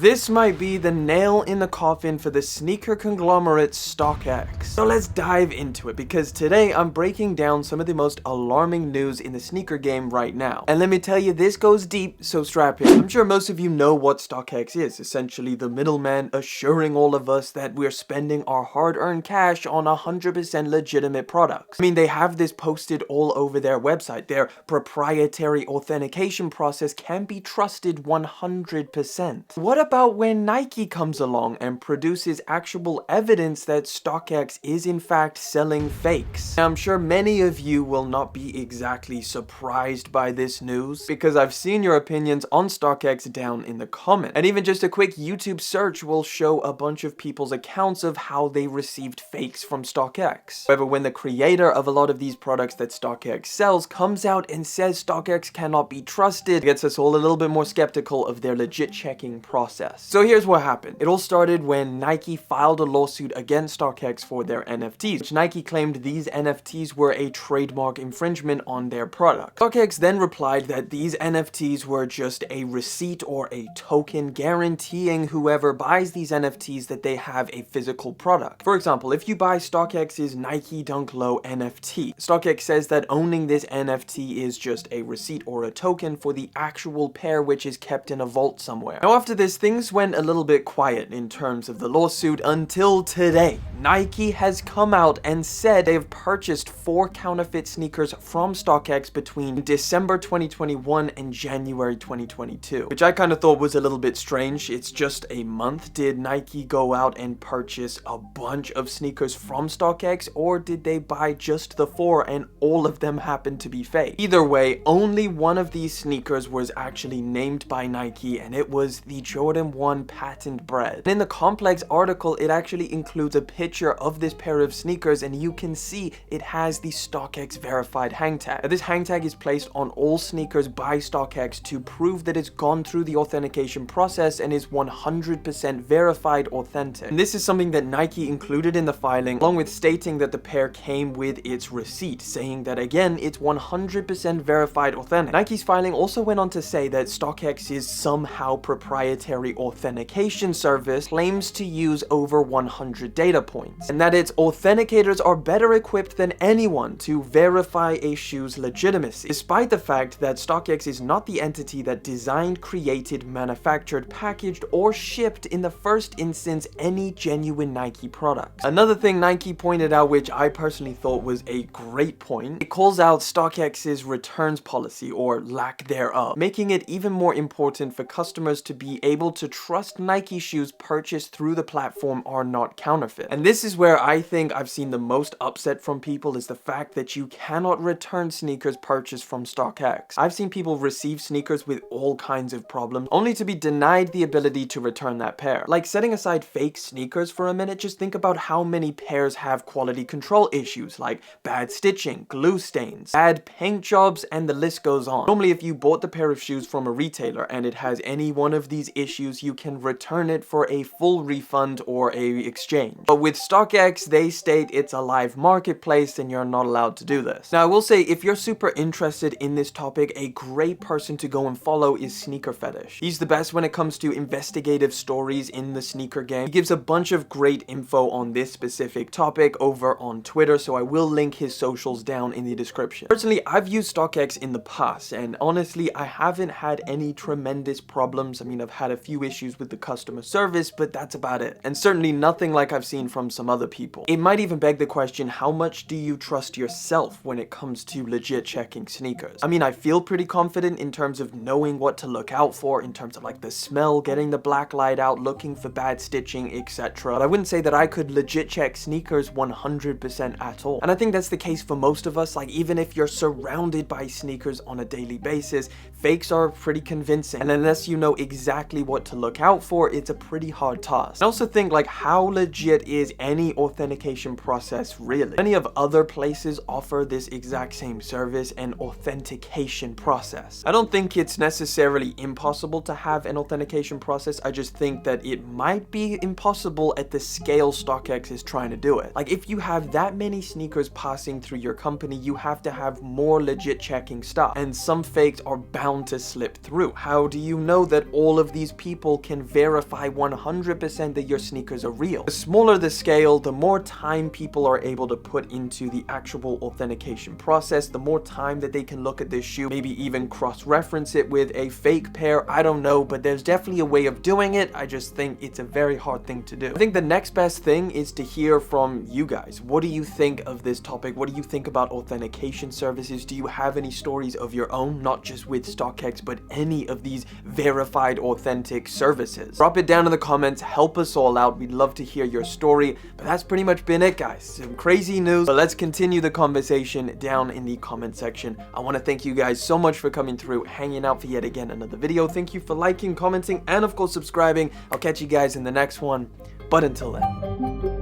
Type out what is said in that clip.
This might be the nail in the coffin for the sneaker conglomerate Stockx. So let's dive into it, because today I'm breaking down some of the most alarming news in the sneaker game right now. And let me tell you, this goes deep, so strap in. I'm sure most of you know what Stockx is, essentially the middleman assuring all of us that we're spending our hard-earned cash on 100% legitimate products. I mean, they have this posted all over their website. Their proprietary authentication process can be trusted 100%. What about when Nike comes along and produces actual evidence that Stockx is in fact selling fakes? Now, I'm sure many of you will not be exactly surprised by this news, because I've seen your opinions on Stockx down in the comments. And even just a quick YouTube search will show a bunch of people's accounts of how they received fakes from Stockx. However, when the creator of a lot of these products that Stockx sells comes out and says Stockx cannot be trusted, it gets us all a little bit more skeptical of their legit checking process. So here's what happened. It all started when Nike filed a lawsuit against Stockx for their NFTs, which Nike claimed these NFTs were a trademark infringement on their product. Stockx then replied that these NFTs were just a receipt or a token guaranteeing whoever buys these NFTs that they have a physical product. For example, if you buy Stockx's Nike Dunk Low NFT, Stockx says that owning this NFT is just a receipt or a token for the actual pair, which is kept in a vault somewhere. Now, after this, things went a little bit quiet in terms of the lawsuit until today. Nike has come out and said they have purchased 4 counterfeit sneakers from Stockx between December 2021 and January 2022, which I kind of thought was a little bit strange. It's just a month. Did Nike go out and purchase a bunch of sneakers from Stockx, or did they buy just the 4 and all of them happened to be fake? Either way, only one of these sneakers was actually named by Nike, and it was the Jordan 1 patent bred. And in the Complex article, it actually includes a picture of this pair of sneakers, and you can see it has the Stockx verified hang tag. Now, this hang tag is placed on all sneakers by Stockx to prove that it's gone through the authentication process and is 100% verified authentic. And this is something that Nike included in the filing, along with stating that the pair came with its receipt, saying that again, it's 100% verified authentic. Nike's filing also went on to say that Stockx's somehow proprietary authentication service claims to use over 100 data points, and that its authenticators are better equipped than anyone to verify a shoe's legitimacy, despite the fact that Stockx is not the entity that designed, created, manufactured, packaged, or shipped in the first instance any genuine Nike product. Another thing Nike pointed out, which I personally thought was a great point, it calls out Stockx's returns policy, or lack thereof, making it even more important for customers to be able to trust Nike shoes purchased through the platform are not counterfeit. And this is where I think I've seen the most upset from people, is the fact that you cannot return sneakers purchased from Stockx. I've seen people receive sneakers with all kinds of problems, only to be denied the ability to return that pair. Like, setting aside fake sneakers for a minute, just think about how many pairs have quality control issues, like bad stitching, glue stains, bad paint jobs, and the list goes on. Normally, if you bought the pair of shoes from a retailer and it has any one of these issues, you can return it for a full refund or a exchange. But with Stockx, they state it's a live marketplace and you're not allowed to do this. Now, I will say, if you're super interested in this topic, a great person to go and follow is Sneakerphetish. He's the best when it comes to investigative stories in the sneaker game. He gives a bunch of great info on this specific topic over on Twitter, so I will link his socials down in the description. Personally, I've used Stockx in the past, and honestly, I haven't had any tremendous problems. I mean, I've had a few issues with the customer service, but that's about it. And certainly nothing like I've seen from some other people. It might even beg the question, how much do you trust yourself when it comes to legit checking sneakers? I mean, I feel pretty confident in terms of knowing what to look out for, in terms of like the smell, getting the black light out, looking for bad stitching, etc. But I wouldn't say that I could legit check sneakers 100% at all. And I think that's the case for most of us. Like, even if you're surrounded by sneakers on a daily basis, fakes are pretty convincing. And unless you know exactly what to look out for, it's a pretty hard task. I also think, like, how legit is any authentication process really? Many of other places offer this exact same service and authentication process. I don't think it's necessarily impossible to have an authentication process. I just think that it might be impossible at the scale Stockx is trying to do it. Like, if you have that many sneakers passing through your company, you have to have more legit checking stuff, and some fakes are bound bound to slip through? How do you know that all of these people can verify 100% that your sneakers are real? The smaller the scale, the more time people are able to put into the actual authentication process, the more time that they can look at this shoe, maybe even cross-reference it with a fake pair. I don't know, but there's definitely a way of doing it. I just think it's a very hard thing to do. I think the next best thing is to hear from you guys. What do you think of this topic? What do you think about authentication services? Do you have any stories of your own, not just with Stockx, but any of these verified authentic services? Drop it down in the comments, help us all out. We'd love to hear your story. But that's pretty much been it, guys. Some crazy news, but let's continue the conversation down in the comment section. I want to thank you guys so much for coming through, hanging out for yet again another video. Thank you for liking, commenting, and of course subscribing. I'll catch you guys in the next one, but until then.